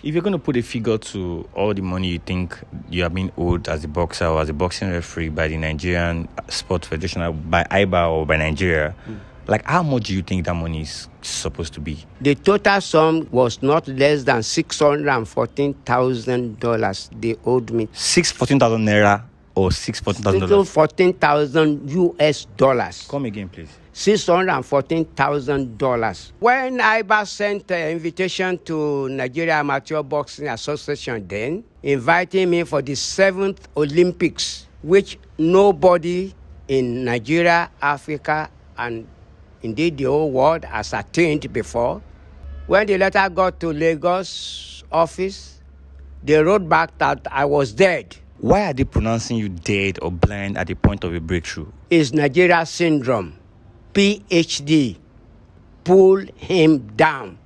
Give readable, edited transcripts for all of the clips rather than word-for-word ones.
If you're going to put a figure to all the money you think you have been owed as a boxer or as a boxing referee by the Nigerian Sport Federation, by IBA or by Nigeria, like how much do you think that money is supposed to be? The total sum was not less than $614,000 they owed me. 614,000 naira or $614,000? $614,000. Come again, please. $614,000. When IBA sent an invitation to Nigeria Amateur Boxing Association then, inviting me for the 7th Olympics, which nobody in Nigeria, Africa, and indeed the whole world has attained before. When the letter got to Lagos office, they wrote back that I was dead. Why are they pronouncing you dead or blind at the point of a breakthrough? It's Nigeria syndrome. PhD. Pull him down.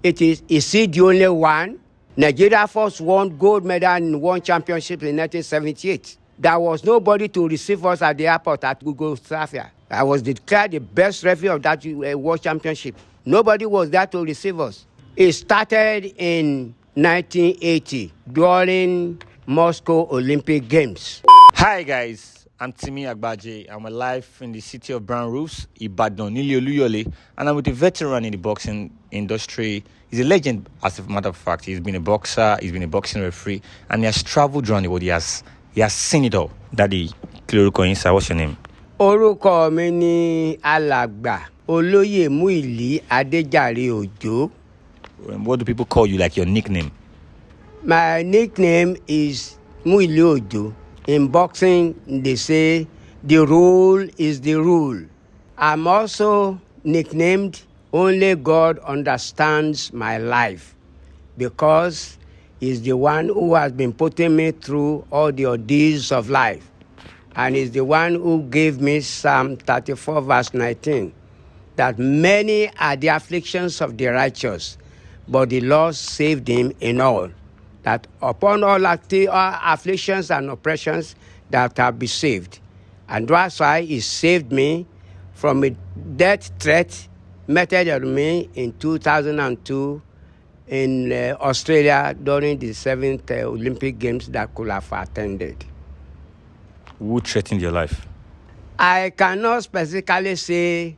Is he the only one? Nigeria first won gold medal in one championship in 1978. There was nobody to receive us at the airport at Yugoslavia. I was declared the best referee of that world championship. Nobody was there to receive us. It started in 1980 during Moscow Olympic Games. Hi guys, I'm Timiagbaje. I'm alive in the city of brown roofs, Ibadan, Oluyole, and I'm with a veteran in the boxing industry. He's a legend, as a matter of fact. He's been a boxer, he's been a boxing referee, and he has traveled around the world. He has seen it all. Daddy, Clearuko, what's your name? Orúkọ mi ni Alàgbà Olóyè Múìlí Adéjàre Òjó. What do people call you, like your nickname? My nickname is Múìlí Òjó. In boxing, they say the rule is the rule. I'm also nicknamed Only God Understands My Life, because He's the one who has been putting me through all the ordeals of life. And He's the one who gave me Psalm 34 verse 19, that many are the afflictions of the righteous, but the Lord saved him in all. That upon all afflictions and oppressions, that I'll be saved. And that's why He saved me from a death threat meted at me in 2002 in Australia during the 7th Olympic Games that could have attended. Who threatened your life? I cannot specifically say,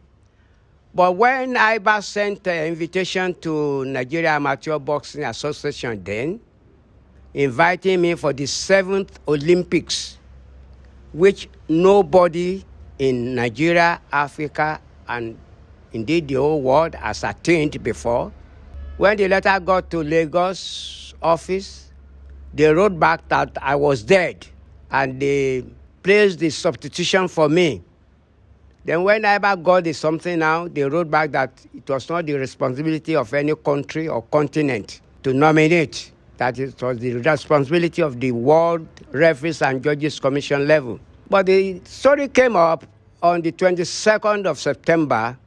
but when IBA sent an invitation to Nigeria Amateur Boxing Association then, inviting me for the 7th Olympics, which nobody in Nigeria, Africa, and indeed the whole world has attained before. When the letter got to Lagos office, they wrote back that I was dead, and they placed the substitution for me. Then when IBA got the something out, they wrote back that it was not the responsibility of any country or continent to nominate, that it was the responsibility of the World Referees and Judges Commission level. But the story came up on the 22nd of September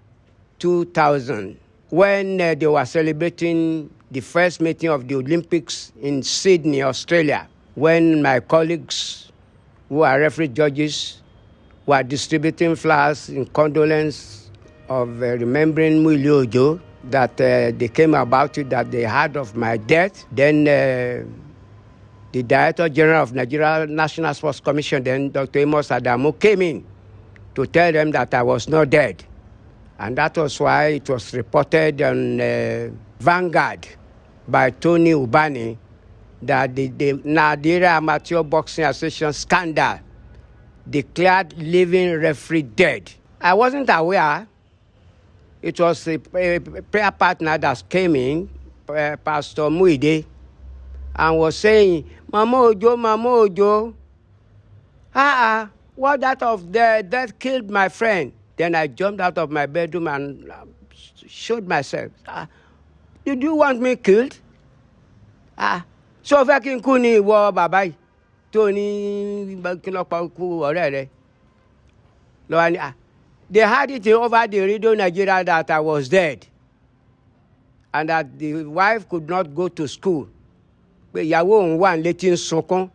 2000, when they were celebrating the first meeting of the Olympics in Sydney, Australia, when my colleagues who are referee judges were distributing flowers in condolence of remembering Múìlí Òjó, that they came about it, that they heard of my death. Then the Director General of Nigeria National Sports Commission, then Dr. Amos Adamu, came in to tell them that I was not dead. And that was why it was reported on Vanguard by Tony Ubani that the Nigeria Amateur Boxing Association scandal declared living referee dead. I wasn't aware. It was a prayer partner that came in, Pastor Muide, and was saying, Mama Ojo, what that of that killed my friend. Then I jumped out of my bedroom and showed myself. Did you want me killed? So fucking kuni wo babai. Tony Bakinopaku already. They had it over the radio Nigeria that I was dead, and that the wife could not go to school. But ìyàwó one letting sunkún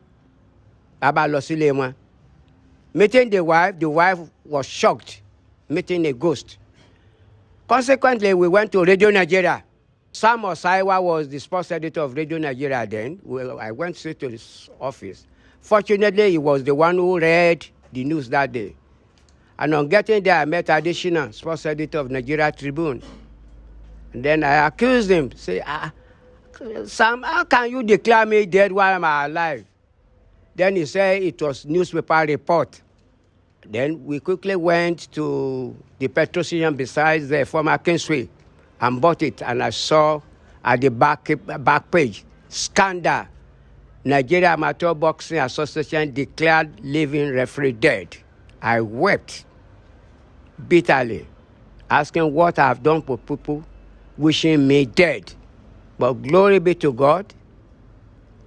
about lọ sílé wọn. Meeting the wife was shocked, meeting a ghost. Consequently, we went to Radio Nigeria Sam Osaiwa was the sports editor of Radio Nigeria then. Well, I went straight to his office. Fortunately, he was the one who read the news that day. And on getting there, I met Adeshina, sports editor of Nigeria Tribune. And then I accused him, say, Sam, how can you declare me dead while I'm alive? Then he said it was newspaper report. Then we quickly went to the petrol station beside the former Kingsway and bought it. And I saw at the back page, scandal. Nigeria Amateur Boxing Association declared living referee dead. I wept bitterly, asking what I've done for people wishing me dead. But glory be to God,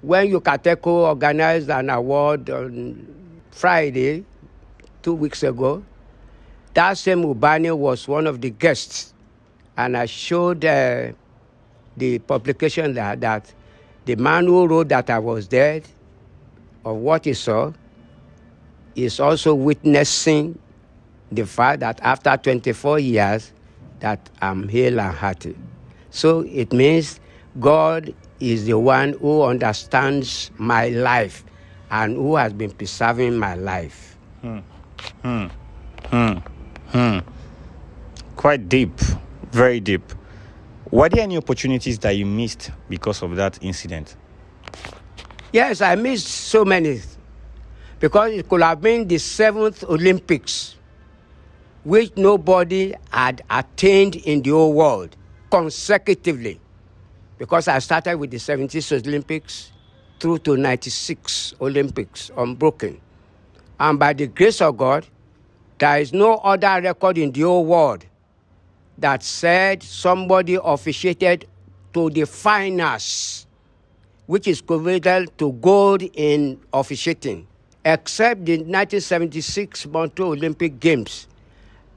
when Yucateco organized an award on Friday, 2 weeks ago, that same Ubani was one of the guests. And I showed the publication that the man who wrote that I was dead, of what he saw, is also witnessing the fact that after 24 years, that I'm hale and hearty. So it means God is the one who understands my life and who has been preserving my life. Quite deep, very deep. Were there any opportunities that you missed because of that incident? Yes, I missed so many. Because it could have been the 7th Olympics, which nobody had attained in the whole world consecutively. Because I started with the 76 Olympics through to 96 Olympics, unbroken. And by the grace of God, there is no other record in the whole world that said somebody officiated to the finals, which is equivalent to gold in officiating, except the 1976 Montreal Olympic Games.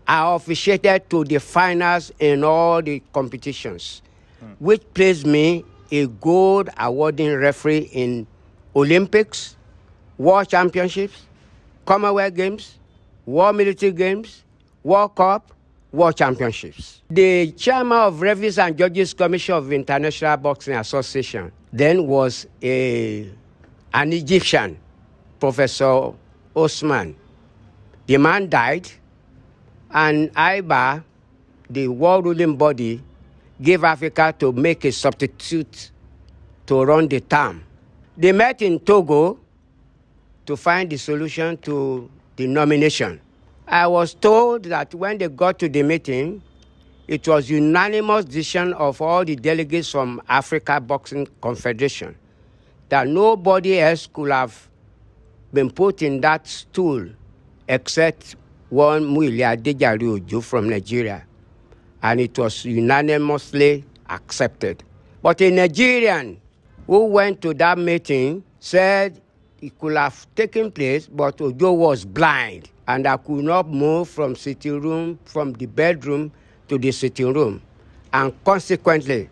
I officiated to the finals in all the competitions, which placed me a gold awarding referee in Olympics, World Championships, Commonwealth Games, World Military Games, World Cup, World Championships. The chairman of Referees and Judges Commission of International Boxing Association then was an Egyptian, Professor Osman. The man died, and IBA, the world ruling body, gave Africa to make a substitute to run the term. They met in Togo to find the solution to the nomination. I was told that when they got to the meeting, it was unanimous decision of all the delegates from Africa Boxing Confederation that nobody else could have been put in that stool except one Muilia Dejari Ojo from Nigeria. And it was unanimously accepted. But a Nigerian who went to that meeting said it could have taken place, but Ojo was blind and I could not move from the bedroom to the sitting room. And consequently,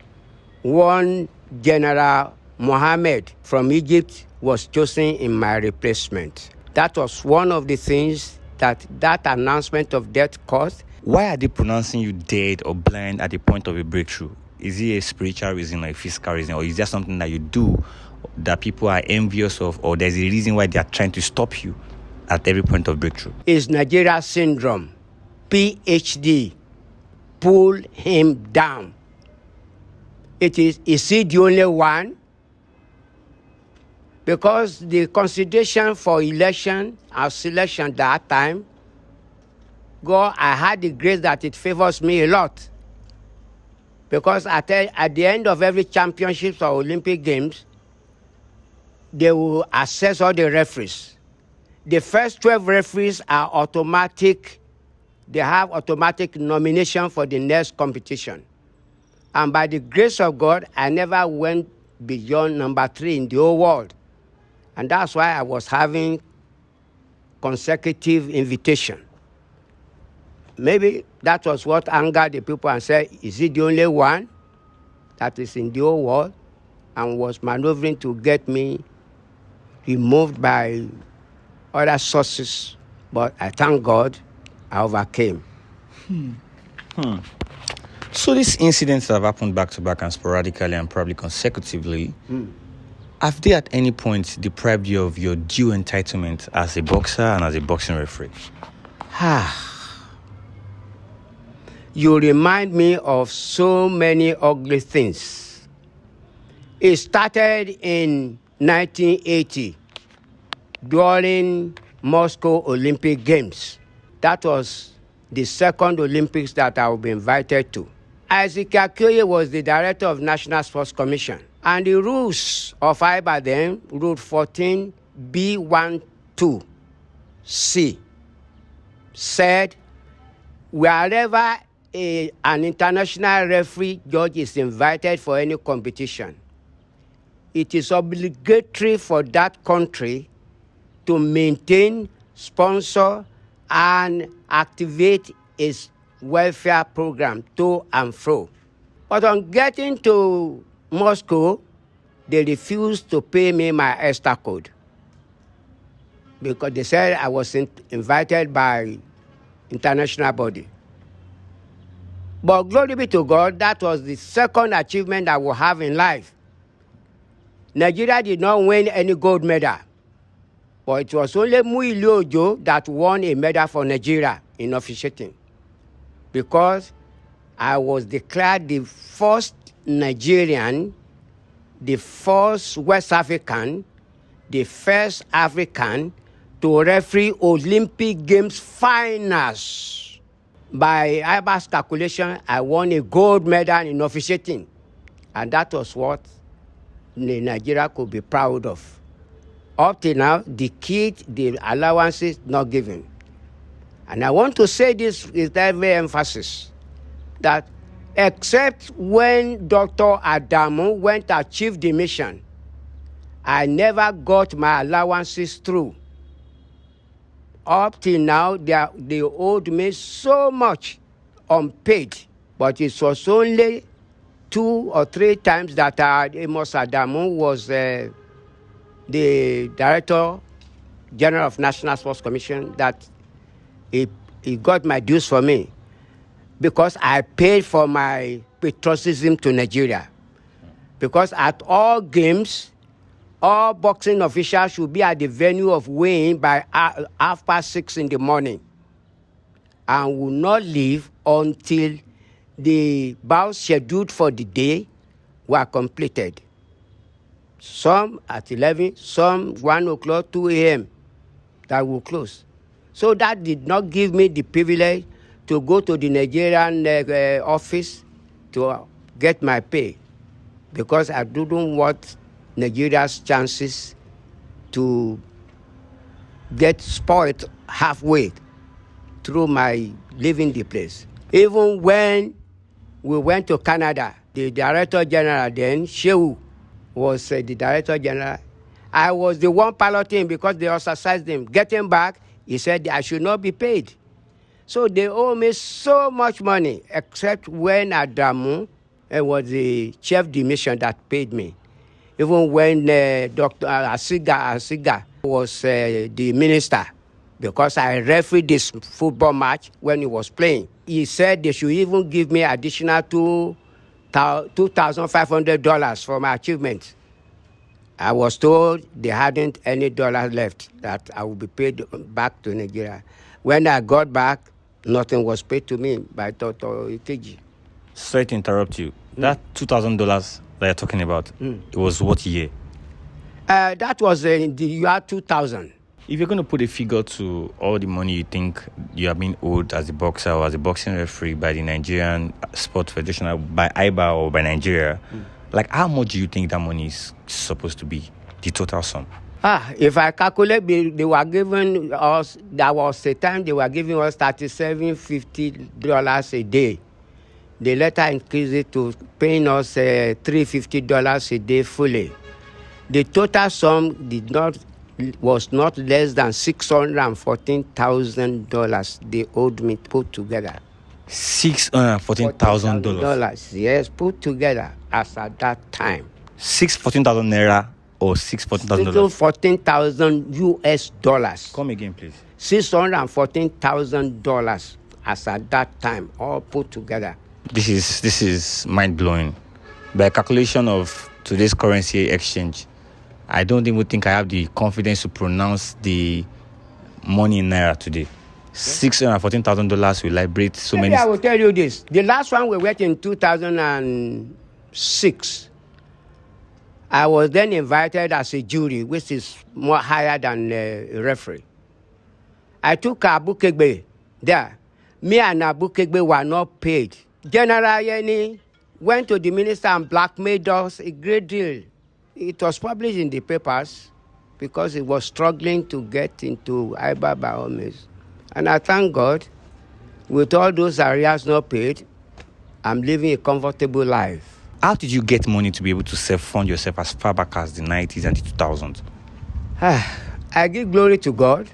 one General Mohammed from Egypt was chosen in my replacement. That was one of the things that announcement of death caused. Why are they pronouncing you dead or blind at the point of a breakthrough? Is it a spiritual reason or a physical reason, or is there something that you do that people are envious of, or there's a reason why they are trying to stop you at every point of breakthrough? It's Nigeria syndrome, PhD, pull him down. Is he the only one? Because the consideration for election and selection that time, God, I had the grace that it favors me a lot. Because at the end of every championships or Olympic Games, they will assess all the referees. The first 12 referees are automatic. They have automatic nomination for the next competition. And by the grace of God, I never went beyond number 3 in the whole world. And that's why I was having consecutive invitation. Maybe that was what angered the people and said, is he the only one that is in the whole world? And was maneuvering to get me removed by other sources. But I thank God I overcame. So these incidents that have happened back to back and sporadically and probably consecutively, have they at any point deprived you of your due entitlement as a boxer and as a boxing referee? You remind me of so many ugly things. It started in 1980 during Moscow Olympic Games. That was the second Olympics that I will be invited to. Isaac Akoye was the director of National Sports Commission. And the rules of IBA then, Rule 14B12C, said wherever an international referee judge is invited for any competition, it is obligatory for that country to maintain, sponsor, and activate its welfare program to and fro. But on getting to Moscow, they refused to pay me my ESTA code because they said I was invited by international body. But glory be to God, that was the second achievement I will have in life. Nigeria did not win any gold medal, but it was only Muili Ojo that won a medal for Nigeria in officiating, because I was declared the first Nigerian, the first West African, the first African to referee Olympic Games finals. By IBA's calculation, I won a gold medal in officiating, and that was what Nigeria could be proud of. Up till now, the kit, the allowances not given. And I want to say this with every emphasis, that except when Dr. Adamu went to achieve the mission, I never got my allowances through. Up till now, they owed me so much unpaid, but it was only 2 or 3 times that Amos Adamu was the Director General of National Sports Commission that he got my dues for me, because I paid for my patriotism to Nigeria. Because at all games, all boxing officials should be at the venue of weighing by 6:30 in the morning and will not leave until the bouts scheduled for the day were completed. Some at 11, some 1 o'clock, 2 a.m. that will close. So that did not give me the privilege to go to the Nigerian office to get my pay, because I didn't want Nigeria's chances to get spoiled halfway through my leaving the place. Even when we went to Canada, the Director General then, Shehu, was the Director General. I was the one piloting because they ostracized him. Getting back, he said I should not be paid. So they owe me so much money, except when Adamu was the chef de mission that paid me. Even when Dr. Asiga was the minister, because I refereed this football match when he was playing. He said they should even give me additional $2,500 for my achievement. I was told they hadn't any dollars left, that I would be paid back to Nigeria. When I got back, nothing was paid to me by Dr. Ikeji. Sorry to interrupt you. That $2,000 that you're talking about, it was what year? That was in the year 2000. If you're going to put a figure to all the money you think you have been owed as a boxer or as a boxing referee by the Nigerian Sports Federation, by IBA or by Nigeria, like how much do you think that money is supposed to be, the total sum? If I calculate, they were giving us, there was a time they were giving us $37.50 a day. They later increased it to paying us $350 a day fully. The total sum was not less than $614,000 they owed me put together. $614,000? Yes, put together as at that time. 614,000 naira or $614,000? $14,000 US. Come again, please. $614,000 as at that time, all put together. This is mind blowing. By calculation of today's currency exchange, I don't even think I have the confidence to pronounce the money in naira today. $614,000 will liberate so Maybe many. I will tell you this. The last one we went in 2006. I was then invited as a jury, which is more higher than a referee. I took Abu Kegbe there. Me and Abu Kegbe were not paid. General Yeni went to the minister and blackmailed us a great deal. It was published in the papers because it was struggling to get into IBA by all means. And I thank God, with all those areas not paid, I'm living a comfortable life. How did you get money to be able to self-fund yourself as far back as the 90s and the 2000s? I give glory to God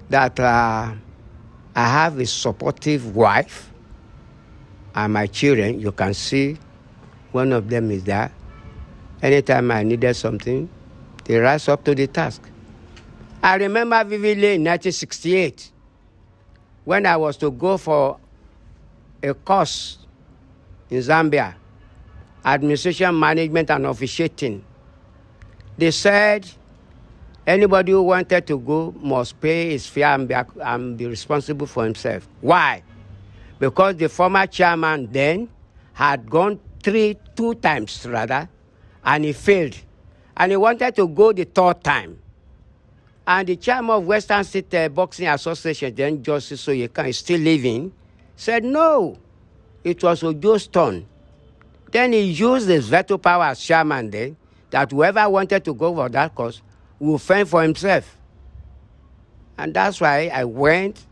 that I have a supportive wife and my children. You can see one of them is there. Anytime I needed something, they rise up to the task. I remember vividly in 1968 when I was to go for a course in Zambia, administration, management, and officiating. They said anybody who wanted to go must pay his fare and be responsible for himself. Why? Because the former chairman then had gone two times, and he failed. And he wanted to go the third time. And the chairman of Western State Boxing Association, then Justice Soyeka, is still living, said no, it was Ojo's turn. Then he used his veto power as chairman then, that whoever wanted to go for that course will fend for himself. And that's why I went,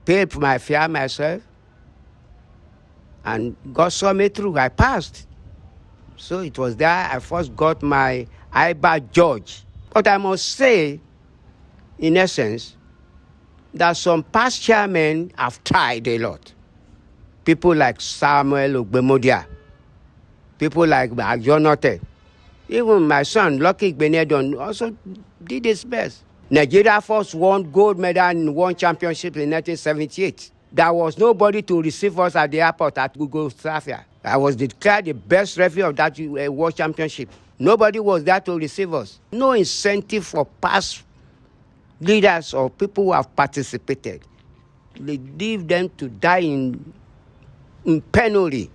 paid for my fare myself, and God saw me through. I passed. So it was there I first got my IBA judge. But I must say, in essence, that some past chairmen have tried a lot. People like Samuel Ogbemodia, people like Ajonote, even my son, Lucky Benedon, also did his best. Nigeria first won gold medal in one championship in 1978. There was nobody to receive us at the airport at Yugoslavia. I was declared the best referee of that world championship. Nobody was there to receive us. No incentive for past leaders or people who have participated. They leave them to die in penury.